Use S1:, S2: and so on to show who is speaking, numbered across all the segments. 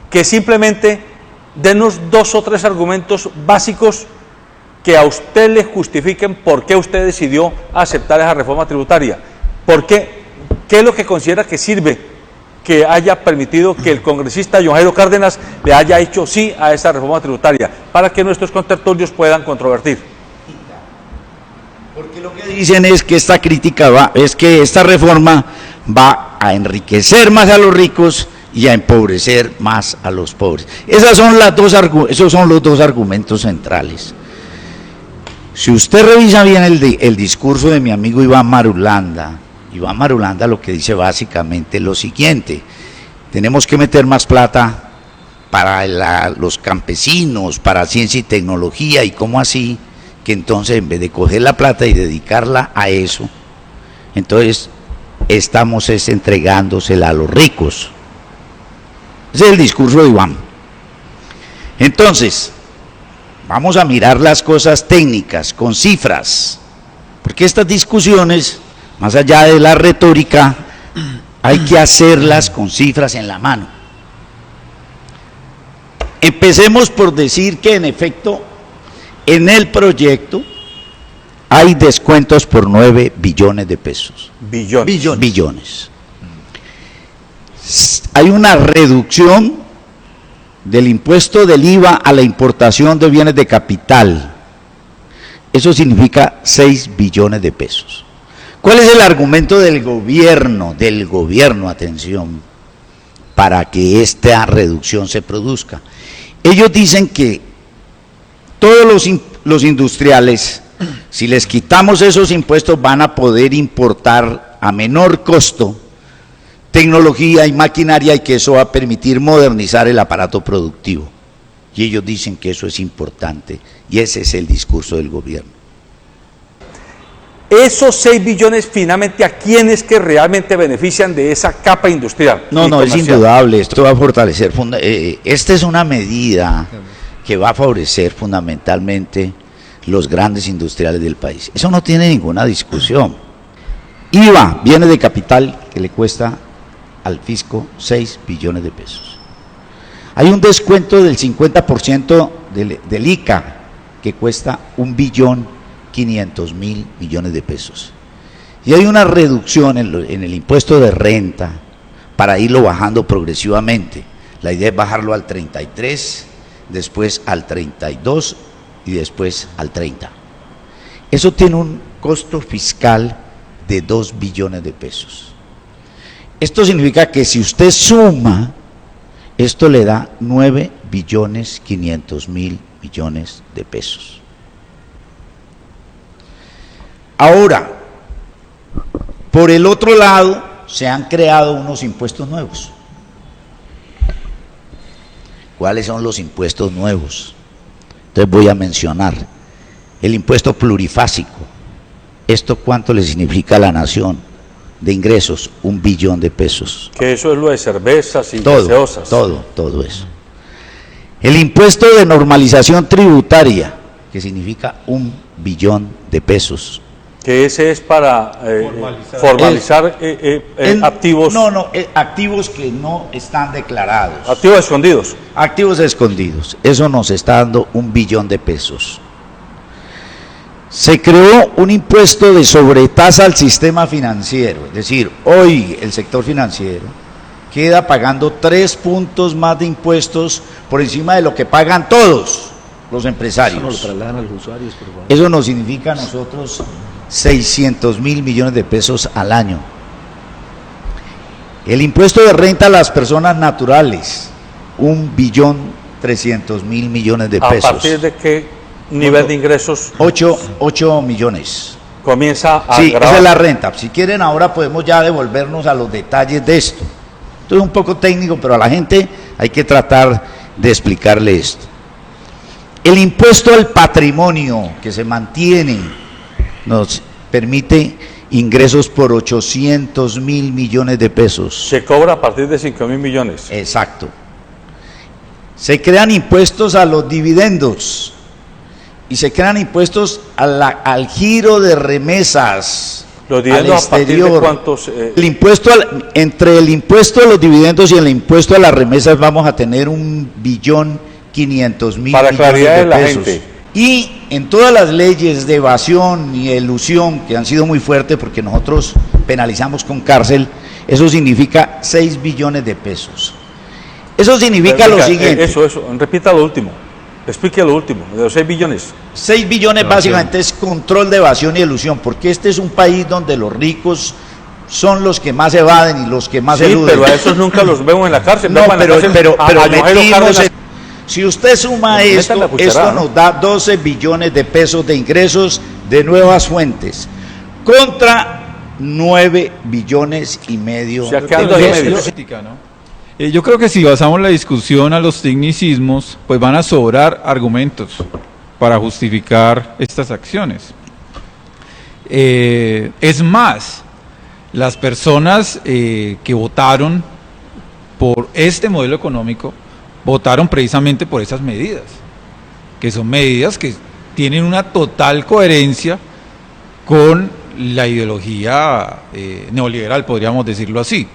S1: que simplemente denos 2 o 3 argumentos básicos que a usted le justifiquen por qué usted decidió aceptar esa reforma tributaria. ¿Por qué? ¿Qué es lo que considera que sirve que haya permitido que el congresista John Jairo Cárdenas le haya dicho sí a esa reforma tributaria, para que nuestros contertulios puedan controvertir?
S2: Porque lo que dicen es que esta crítica es que esta reforma va a enriquecer más a los ricos y a empobrecer más a los pobres. Esos son los dos argumentos centrales. Si usted revisa bien el discurso de mi amigo Iván Marulanda lo que dice básicamente es lo siguiente: tenemos que meter más plata para los campesinos, para ciencia y tecnología, y cómo así, que entonces en vez de coger la plata y dedicarla a eso, entonces estamos entregándosela a los ricos. Ese es el discurso de Iván. Entonces, vamos a mirar las cosas técnicas, con cifras, porque estas discusiones, más allá de la retórica, hay que hacerlas con cifras en la mano. Empecemos por decir que en efecto, en el proyecto hay descuentos por 9 billones de pesos. Billones. Hay una reducción del impuesto del IVA a la importación de bienes de capital. Eso significa 6 billones de pesos. ¿Cuál es el argumento del gobierno? Atención, para que esta reducción se produzca. Ellos dicen que todos los industriales, si les quitamos esos impuestos, van a poder importar a menor costo tecnología y maquinaria, y que eso va a permitir modernizar el aparato productivo. Y ellos dicen que eso es importante, y ese es el discurso del gobierno.
S1: Esos 6 billones, finalmente, ¿a quiénes que realmente benefician de esa capa industrial?
S2: No, es indudable, esto va a fortalecer, esta es una medida que va a favorecer fundamentalmente los grandes industriales del país. Eso no tiene ninguna discusión. IVA, bienes de capital, que le cuesta al fisco 6 billones de pesos. Hay un descuento del 50% del ICA, que cuesta 1.500.000.000.000 de pesos. Y hay una reducción en el impuesto de renta para irlo bajando progresivamente. La idea es bajarlo al 33%, después al 32% y después al 30%. Eso tiene un costo fiscal de 2 billones de pesos. Esto significa que si usted suma, esto le da 9.500.000.000.000 de pesos. Ahora, por el otro lado, se han creado unos impuestos nuevos. ¿Cuáles son los impuestos nuevos? Entonces voy a mencionar el impuesto plurifásico. ¿Esto cuánto le significa a la nación de ingresos? 1 billón de pesos.
S1: Que eso es lo de cervezas y gaseosas.
S2: Todo eso. El impuesto de normalización tributaria, que significa 1 billón de pesos.
S1: Que ese es para formalizar activos.
S2: Activos que no están declarados.
S1: Activos escondidos.
S2: Activos escondidos. Eso nos está dando 1 billón de pesos. Se creó un impuesto de sobretasa al sistema financiero, es decir, hoy el sector financiero queda pagando 3 puntos más de impuestos por encima de lo que pagan todos los empresarios. Eso nos lo trasladan a los usuarios, por favor. Eso nos significa a nosotros 600.000 millones de pesos al año. El impuesto de renta a las personas naturales, 1.300.000 millones de pesos.
S1: ¿A partir de qué nivel de ingresos?
S2: 8 millones.
S1: Comienza a
S2: Sí,
S1: grabar.
S2: esa es la renta. Si quieren, ahora podemos ya devolvernos a los detalles de esto. Esto es un poco técnico, pero a la gente hay que tratar de explicarle esto. El impuesto al patrimonio que se mantiene nos permite ingresos por 800.000 millones de pesos.
S1: Se cobra a partir de 5.000 millones.
S2: Exacto. Se crean impuestos a los dividendos y se crean impuestos al giro de remesas.
S1: Los
S2: al
S1: dividendos a partir de
S2: exterior.
S1: cuántos...
S2: El impuesto entre el impuesto a los dividendos y el impuesto a las remesas vamos a tener 1.500.000.000
S1: Para claridad de
S2: de
S1: la
S2: pesos.
S1: gente.
S2: Y en todas las leyes de evasión y elusión que han sido muy fuertes, porque nosotros penalizamos con cárcel, eso significa 6 billones de pesos. Eso significa lo siguiente.
S1: Eso, repita lo último. Explique lo último, de los 6 billones.
S2: 6 billones básicamente es control de evasión y elusión, porque este es un país donde los ricos son los que más evaden y los que más eluden.
S1: Sí, pero a esos nunca los vemos en la cárcel.
S2: No,
S1: Vemos en la
S2: pero
S1: cárcel a Yojero
S2: metimos
S1: Cárdenas.
S2: si usted suma
S1: Metan la
S2: esto,
S1: cucharada,
S2: esto
S1: ¿no?
S2: nos da 12 billones de pesos de ingresos de nuevas fuentes, contra 9 billones y medio.
S1: O sea, quedando ahí
S2: de
S1: medio.
S2: pesos.
S3: Yo creo que si basamos la discusión a los tecnicismos, pues van a sobrar argumentos para justificar estas acciones. Es más, las personas que votaron por este modelo económico, votaron precisamente por esas medidas, que son medidas que tienen una total coherencia con la ideología neoliberal, podríamos decirlo así.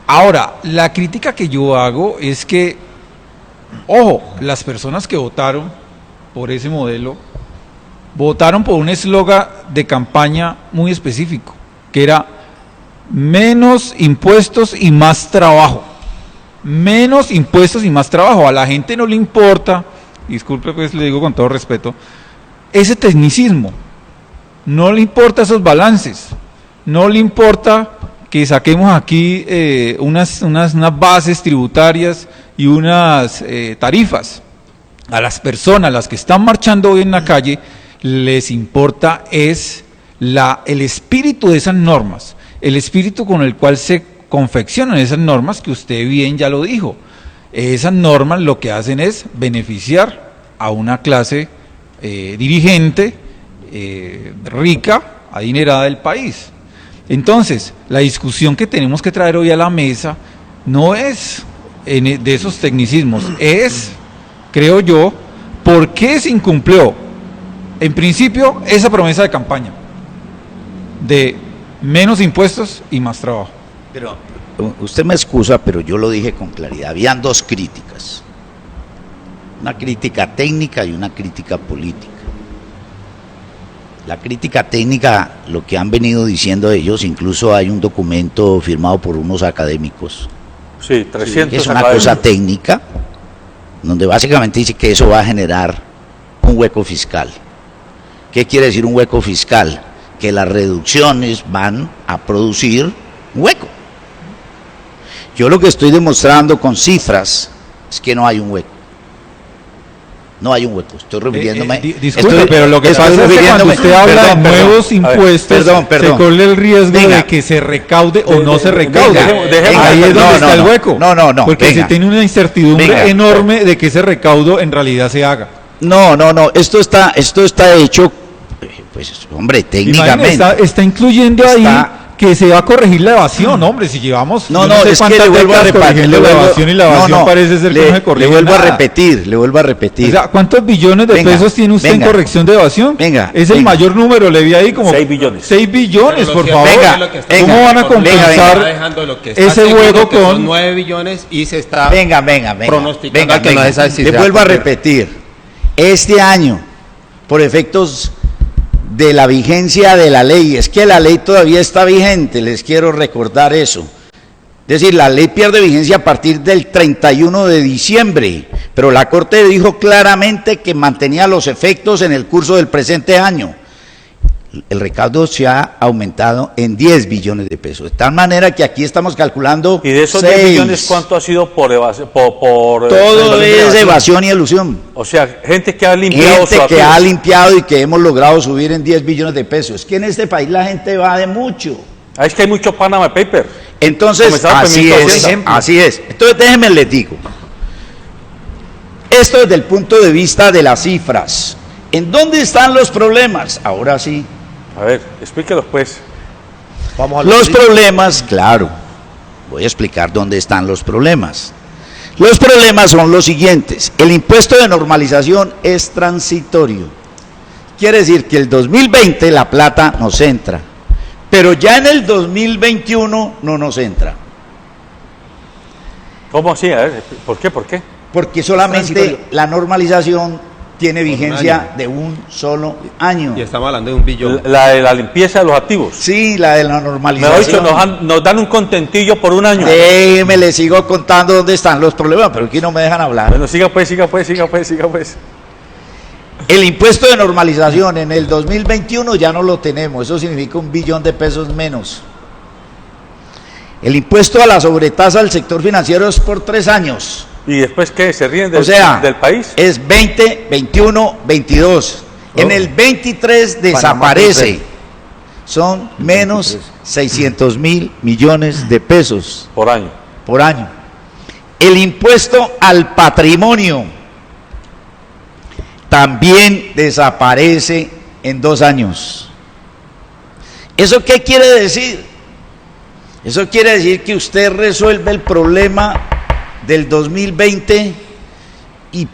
S3: Ahora, la crítica que yo hago es que, ojo, las personas que votaron por ese modelo, votaron por un eslogan de campaña muy específico, que era menos impuestos y más trabajo. Menos impuestos y más trabajo. A la gente no le importa, disculpe pues le digo con todo respeto, ese tecnicismo, no le importa esos balances, no le importa que saquemos aquí unas bases tributarias y unas tarifas. A las personas, las que están marchando hoy en la calle, les importa es el espíritu de esas normas, el espíritu con el cual se confeccionan esas normas, que usted bien ya lo dijo. Esas normas lo que hacen es beneficiar a una clase dirigente, rica, adinerada del país. Entonces, la discusión que tenemos que traer hoy a la mesa no es de esos tecnicismos, es, creo yo, ¿por qué se incumplió, en principio, esa promesa de campaña de menos impuestos y más trabajo?
S2: Pero usted me excusa, pero yo lo dije con claridad. Habían dos críticas, una crítica técnica y una crítica política. La crítica técnica, lo que han venido diciendo ellos, incluso hay un documento firmado por unos académicos,
S1: Sí, 300
S2: que es una
S1: académicos.
S2: cosa técnica, donde básicamente dice que eso va a generar un hueco fiscal. ¿Qué quiere decir un hueco fiscal? Que las reducciones van a producir un hueco. Yo lo que estoy demostrando con cifras es que no hay un hueco. No hay un hueco. Estoy refiriéndome.
S3: Disculpe, pero lo que pasa es que cuando usted habla de nuevos impuestos,
S2: perdón.
S3: se corre el riesgo
S2: Venga.
S3: de que se recaude o no se recaude.
S1: Venga,
S3: Ahí es donde está el hueco.
S2: No.
S3: Porque
S2: Venga.
S3: se tiene una incertidumbre
S2: Venga.
S3: enorme de que ese recaudo en realidad se haga.
S2: No. Esto está hecho, pues, hombre, técnicamente.
S3: Imagínate, está incluyendo ahí
S2: Está-
S3: que se va a corregir la evasión, hombre, si llevamos
S2: No,
S3: yo sé
S2: es que
S3: cuántas
S2: le vuelvo a
S3: décadas
S2: repetir.
S3: corrigiendo la evasión y la evasión parece ser que no se corrige
S2: le vuelvo
S3: nada.
S2: a repetir.
S3: O sea, ¿cuántos billones de
S2: Venga,
S3: pesos tiene usted
S2: venga.
S3: en corrección de evasión?
S2: Venga,
S3: Es el
S2: venga.
S3: mayor número, le vi ahí como
S1: 6 billones.
S3: 6 billones, por favor.
S2: Venga,
S3: ¿Cómo van a compensar
S4: dejando lo que está
S3: ese
S4: seguro,
S3: hueco
S4: que son
S3: con
S4: 9 billones y se está
S2: Venga.
S4: pronosticando que no es así.
S2: Le
S4: se va
S2: vuelvo a
S4: cumplir.
S2: repetir. Este año, por efectos de la vigencia de la ley, es que la ley todavía está vigente, les quiero recordar eso. Es decir, la ley pierde vigencia a partir del 31 de diciembre, pero la Corte dijo claramente que mantenía los efectos en el curso del presente año. El recaudo se ha aumentado en 10 billones de pesos, de tal manera que aquí estamos calculando
S1: Y de esos
S2: 6.
S1: 10 billones, ¿cuánto ha sido por evasión?
S2: Todo es evasión y elusión.
S1: O sea, gente que ha limpiado
S2: Gente que ha limpiado y que hemos logrado subir en 10 billones de pesos. Es que en este país la gente va de mucho.
S1: Es que hay mucho Panama Paper.
S2: Entonces,
S1: Comenzaba
S2: así
S1: Pimiento
S2: es,
S1: Hacienda.
S2: así es. Entonces, déjenme les digo. Esto desde el punto de vista de las cifras. ¿En dónde están los problemas? Ahora sí.
S1: A ver, explíquelos pues.
S2: Los problemas, claro. Voy a explicar dónde están los problemas. Los problemas son los siguientes. El impuesto de normalización es transitorio. Quiere decir que el 2020 la plata nos entra. pero ya en el 2021 no nos entra.
S1: ¿Cómo así? A ver, ¿por qué? ¿Por qué?
S2: Porque solamente la normalización tiene vigencia de un solo año.
S4: Y estamos hablando de 1 billón.
S1: La de la limpieza de los activos.
S2: Sí, la de la
S1: Mejor
S2: normalización.
S1: dicho, nos dan un contentillo por un año.
S2: Déjeme, le sigo contando dónde están los problemas, pero aquí no me dejan hablar.
S1: Bueno, siga pues.
S2: El impuesto de normalización en el 2021 ya no lo tenemos, eso significa 1 billón de pesos menos. El impuesto a la sobretasa del sector financiero es por 3 años.
S1: ¿Y después qué? ¿Se ríen
S2: del
S1: país?
S2: Es 20, 21, 22. En el 23 desaparece. Son menos 600.000 millones de pesos
S1: por año.
S2: El impuesto al patrimonio también desaparece en 2 años. ¿Eso qué quiere decir? Eso quiere decir que usted resuelve el problema del 2020 y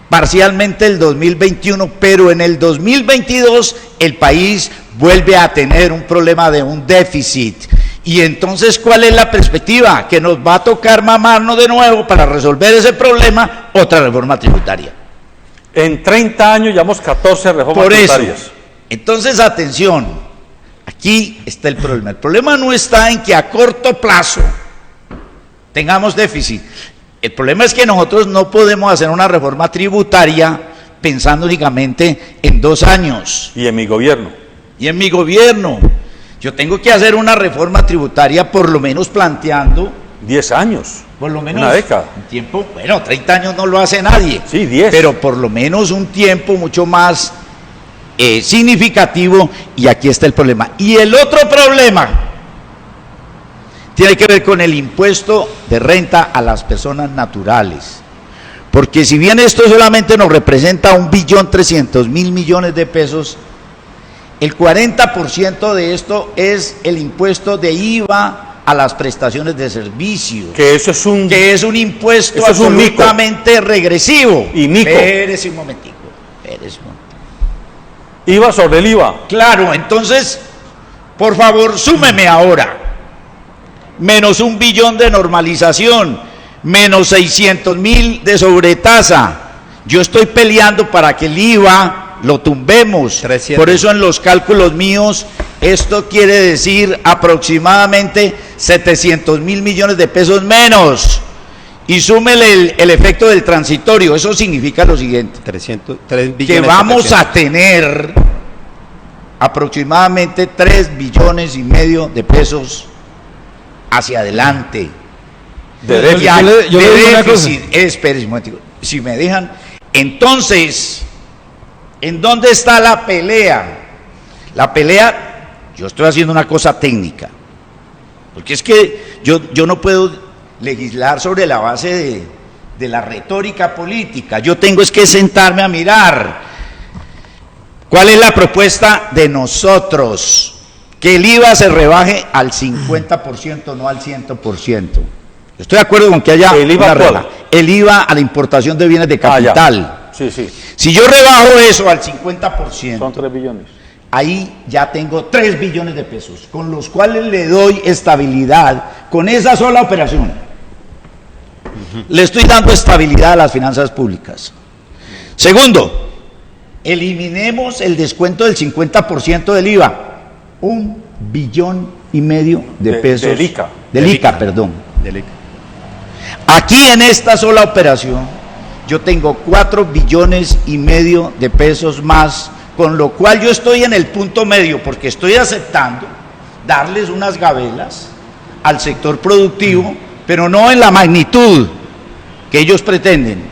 S2: parcialmente el 2021, pero en el 2022 el país vuelve a tener un problema de un déficit. Y entonces, ¿cuál es la perspectiva? Que nos va a tocar mamarnos de nuevo para resolver ese problema, otra reforma tributaria.
S1: En 30 años llevamos 14 reformas tributarias.
S2: Eso. Entonces, atención, aquí está el problema. El problema no está en que a corto plazo tengamos déficit. El problema es que nosotros no podemos hacer una reforma tributaria pensando únicamente en 2 años.
S1: Y en mi gobierno.
S2: Yo tengo que hacer una reforma tributaria por lo menos planteando
S1: 10 años.
S2: Por lo menos
S1: una década.
S2: Un tiempo, bueno, 30 años no lo hace nadie.
S1: Sí, 10.
S2: Pero por lo menos un tiempo mucho más significativo, y aquí está el problema. Y el otro problema tiene que ver con el impuesto de renta a las personas naturales. Porque si bien esto solamente nos representa 1.300.000 millones de pesos, el 40% de esto es el impuesto de IVA a las prestaciones de servicio.
S1: Que eso es un
S2: impuesto absolutamente regresivo.
S1: Y mico.
S2: Espérese un momentico.
S1: IVA sobre el IVA.
S2: Claro, entonces, por favor, súmeme ahora. Menos 1 billón de normalización, menos 600.000 de sobretasa. Yo estoy peleando para que el IVA lo tumbemos. 300. Por eso en los cálculos míos, esto quiere decir aproximadamente 700.000 millones de pesos menos. Y súmele el efecto del transitorio. Eso significa lo siguiente:
S4: 3 billones
S2: que vamos a tener aproximadamente 3 billones y medio de pesos hacia adelante.
S3: Yo le digo una cosa.
S2: Espérense un momentico, si me dejan. Entonces, ¿en dónde está la pelea? La pelea, yo estoy haciendo una cosa técnica, porque es que yo no puedo legislar sobre la base de la retórica política. Yo tengo es que sentarme a mirar cuál es la propuesta de nosotros: que el IVA se rebaje al 50%, no al 100%. Estoy de acuerdo con que haya
S1: el IVA,
S2: el IVA a la importación de bienes de capital.
S1: Sí.
S2: Si yo rebajo eso al 50%,
S1: son 3 billones.
S2: Ahí ya tengo 3 billones de pesos, con los cuales le doy estabilidad con esa sola operación. Le estoy dando estabilidad a las finanzas públicas. Segundo, eliminemos el descuento del 50% del IVA. 1,5 billones de pesos.
S1: Del ICA.
S2: Del ICA. Aquí en esta sola operación, yo tengo 4,5 billones de pesos más, con lo cual yo estoy en el punto medio, porque estoy aceptando darles unas gabelas al sector productivo, pero no en la magnitud que ellos pretenden.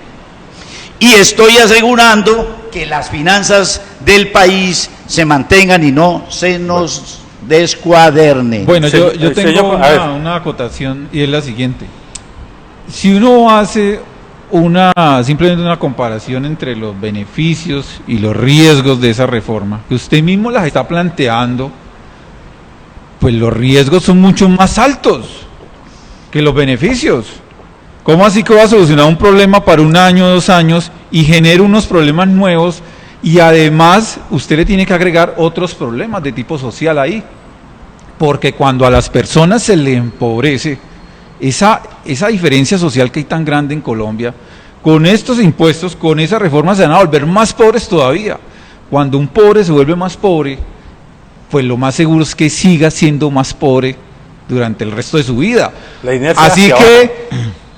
S2: Y estoy asegurando que las finanzas del país se mantengan y no se nos descuadernen.
S3: Bueno, yo tengo una acotación, y es la siguiente. Si uno hace simplemente una comparación entre los beneficios y los riesgos de esa reforma, que usted mismo las está planteando, pues los riesgos son mucho más altos que los beneficios. ¿Cómo así que va a solucionar un problema para 1 año, 2 años y genera unos problemas nuevos, y además usted le tiene que agregar otros problemas de tipo social ahí? porque cuando a las personas se le empobrece, esa diferencia social que hay tan grande en Colombia, con estos impuestos, con esa reforma se van a volver más pobres todavía. Cuando un pobre se vuelve más pobre, pues lo más seguro es que siga siendo más pobre durante el resto de su vida. Así que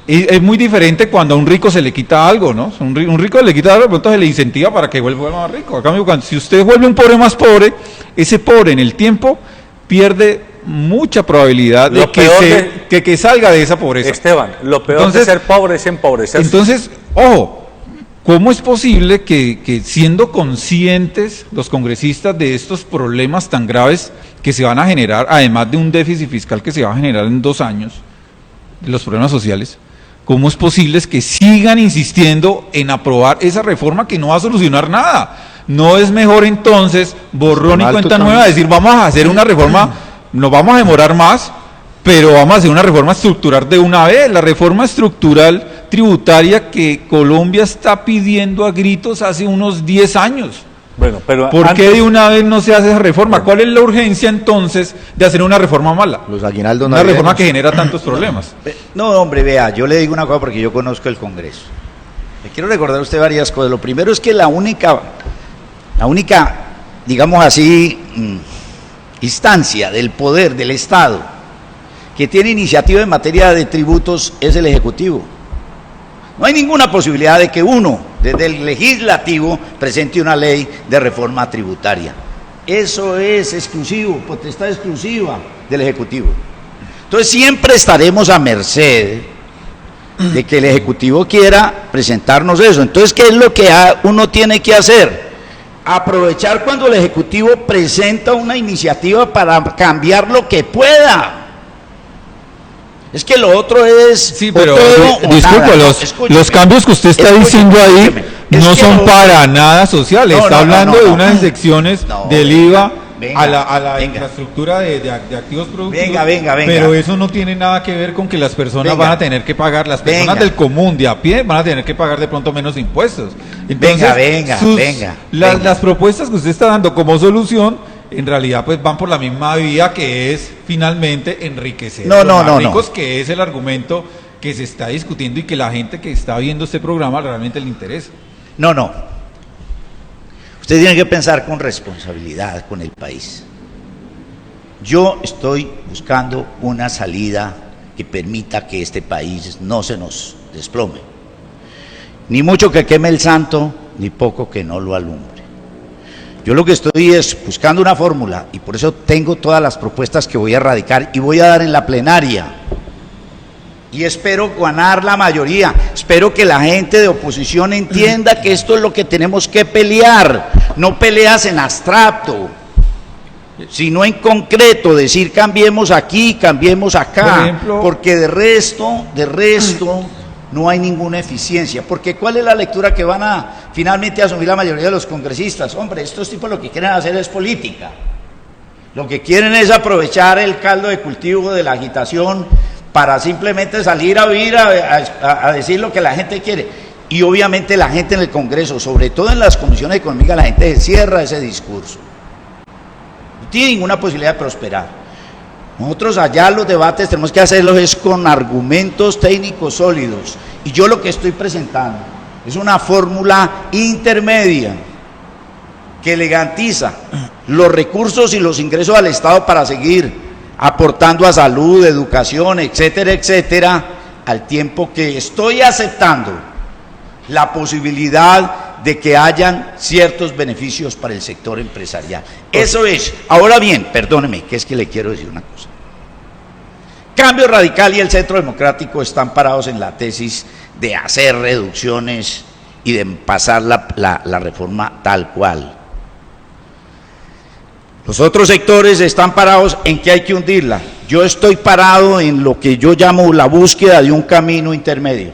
S3: es muy diferente cuando a un rico se le quita algo, ¿no? Un rico se le quita algo, entonces se le incentiva para que vuelva más rico. A cambio, si usted vuelve un pobre más pobre, ese pobre en el tiempo pierde mucha probabilidad de que salga de esa pobreza.
S1: Esteban, lo peor de ser pobre es empobrecerse.
S3: Entonces, ojo, ¿cómo es posible que siendo conscientes los congresistas de estos problemas tan graves que se van a generar, además de un déficit fiscal que se va a generar en 2 años, los problemas sociales, cómo es posible que sigan insistiendo en aprobar esa reforma que no va a solucionar nada? ¿No es mejor entonces, borrón y cuenta nueva, decir vamos a hacer una reforma, nos vamos a demorar más, pero vamos a hacer una reforma estructural de una vez, la reforma estructural tributaria que Colombia está pidiendo a gritos hace unos 10 años?
S1: Bueno, pero
S3: ¿por qué de una vez no se hace esa reforma? ¿Cuál es la urgencia entonces de hacer una reforma mala?
S2: Los aguinaldos
S3: una reforma que genera tantos problemas.
S2: No, hombre, vea, yo le digo una cosa porque yo conozco el Congreso. Le quiero recordar a usted varias cosas. Lo primero es que la única, digamos así, instancia del poder del Estado que tiene iniciativa en materia de tributos es el Ejecutivo. No hay ninguna posibilidad de que uno, desde el Legislativo, presente una ley de reforma tributaria. Eso es exclusivo, potestad exclusiva del Ejecutivo. Entonces siempre estaremos a merced de que el Ejecutivo quiera presentarnos eso. Entonces, ¿qué es lo que uno tiene que hacer? Aprovechar cuando el Ejecutivo presenta una iniciativa para cambiar lo que pueda. Es que lo otro es...
S3: Sí, pero disculpe, los cambios que usted está diciendo ahí no son para nada sociales. Está hablando de unas secciones del IVA a la infraestructura de activos productivos. Venga. Pero eso no tiene nada que ver con que las personas van a tener que pagar, las personas del común, de a pie, van a tener que pagar de pronto menos impuestos. Entonces, las propuestas que usted está dando como solución, en realidad pues van por la misma vía, que es finalmente enriquecer a los ricos, que es el argumento que se está discutiendo y que la gente que está viendo este programa realmente le interesa.
S2: No. Usted tiene que pensar con responsabilidad con el país. Yo estoy buscando una salida que permita que este país no se nos desplome. Ni mucho que queme el santo, ni poco que no lo alumbre. Yo lo que estoy es buscando una fórmula, y por eso tengo todas las propuestas que voy a radicar y voy a dar en la plenaria. Y espero ganar la mayoría, espero que la gente de oposición entienda que esto es lo que tenemos que pelear, no peleas en abstracto, sino en concreto, decir cambiemos aquí, cambiemos acá, porque de resto no hay ninguna eficiencia. Porque ¿cuál es la lectura que van a finalmente asumir la mayoría de los congresistas? Hombre, estos tipos lo que quieren hacer es política. Lo que quieren es aprovechar el caldo de cultivo de la agitación para simplemente salir a oír, a decir lo que la gente quiere. Y obviamente la gente en el Congreso, sobre todo en las comisiones económicas, la gente cierra ese discurso. No tiene ninguna posibilidad de prosperar. Nosotros allá los debates tenemos que hacerlos es con argumentos técnicos sólidos, y yo lo que estoy presentando es una fórmula intermedia que le garantiza los recursos y los ingresos al Estado para seguir aportando a salud, educación, etcétera, al tiempo que estoy aceptando la posibilidad de que hayan ciertos beneficios para el sector empresarial. Eso es. Ahora bien, perdóneme, que es que le quiero decir una cosa. Cambio Radical y el Centro Democrático están parados en la tesis de hacer reducciones y de pasar la reforma tal cual. Los otros sectores están parados en que hay que hundirla. Yo estoy parado en lo que yo llamo la búsqueda de un camino intermedio.